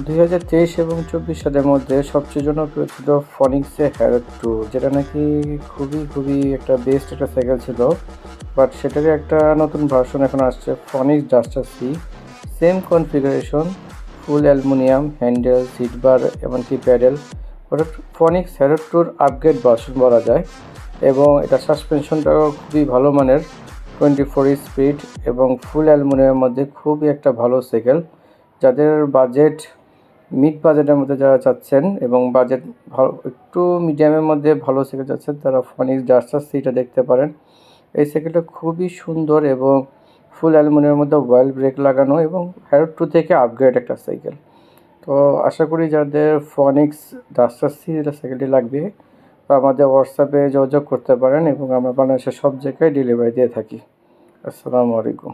2023 এবং 24 সালের মধ্যে সবচেয়ে জনপ্রিয় ছিল ফনিক্সের হ্যারো 2, যেটা নাকি খুবই একটা বেস্ট একটা সাইকেল ছিল। বাট সেটারই একটা নতুন ভার্সন এখন আসছে, Phoenix Duster C. Same configuration, full aluminium handle, seat bar, এমনকি প্যাডেল। ওটা ফনিক্স হ্যারো 2-র আপগ্রেড ভার্সন বলা যায়। এবং এটা সাসপেনশনটাও খুবই ভালো মানের, 24 স্পিড এবং ফুল অ্যালুমিনিয়ামের মধ্যে খুবই একটা ভালো সাইকেল। যাদের বাজেট মিড বাজেটের মধ্যে যারা চাচ্ছেন এবং বাজেট ভালো একটু মিডিয়ামের মধ্যে ভালো সাইকেল চাচ্ছেন, তারা ফনিক্স ডাস্টার সিটা দেখতে পারেন। এই সাইকেলটা খুবই সুন্দর এবং ফুল অ্যালুমিনিয়ামের মধ্যে ওয়েল ব্রেক লাগানো এবং হ্যারো 2 থেকে আপগ্রেড একটা সাইকেল। তো আশা করি যাদের ফনিক্স ডাস্টার সি এটা সাইকেলটি লাগবে, তো আমাদের হোয়াটসঅ্যাপে যোগাযোগ করতে পারেন এবং আমরা বাংলাদেশের সব জায়গায় ডেলিভারি দিয়ে থাকি। আসসালামু আলাইকুম।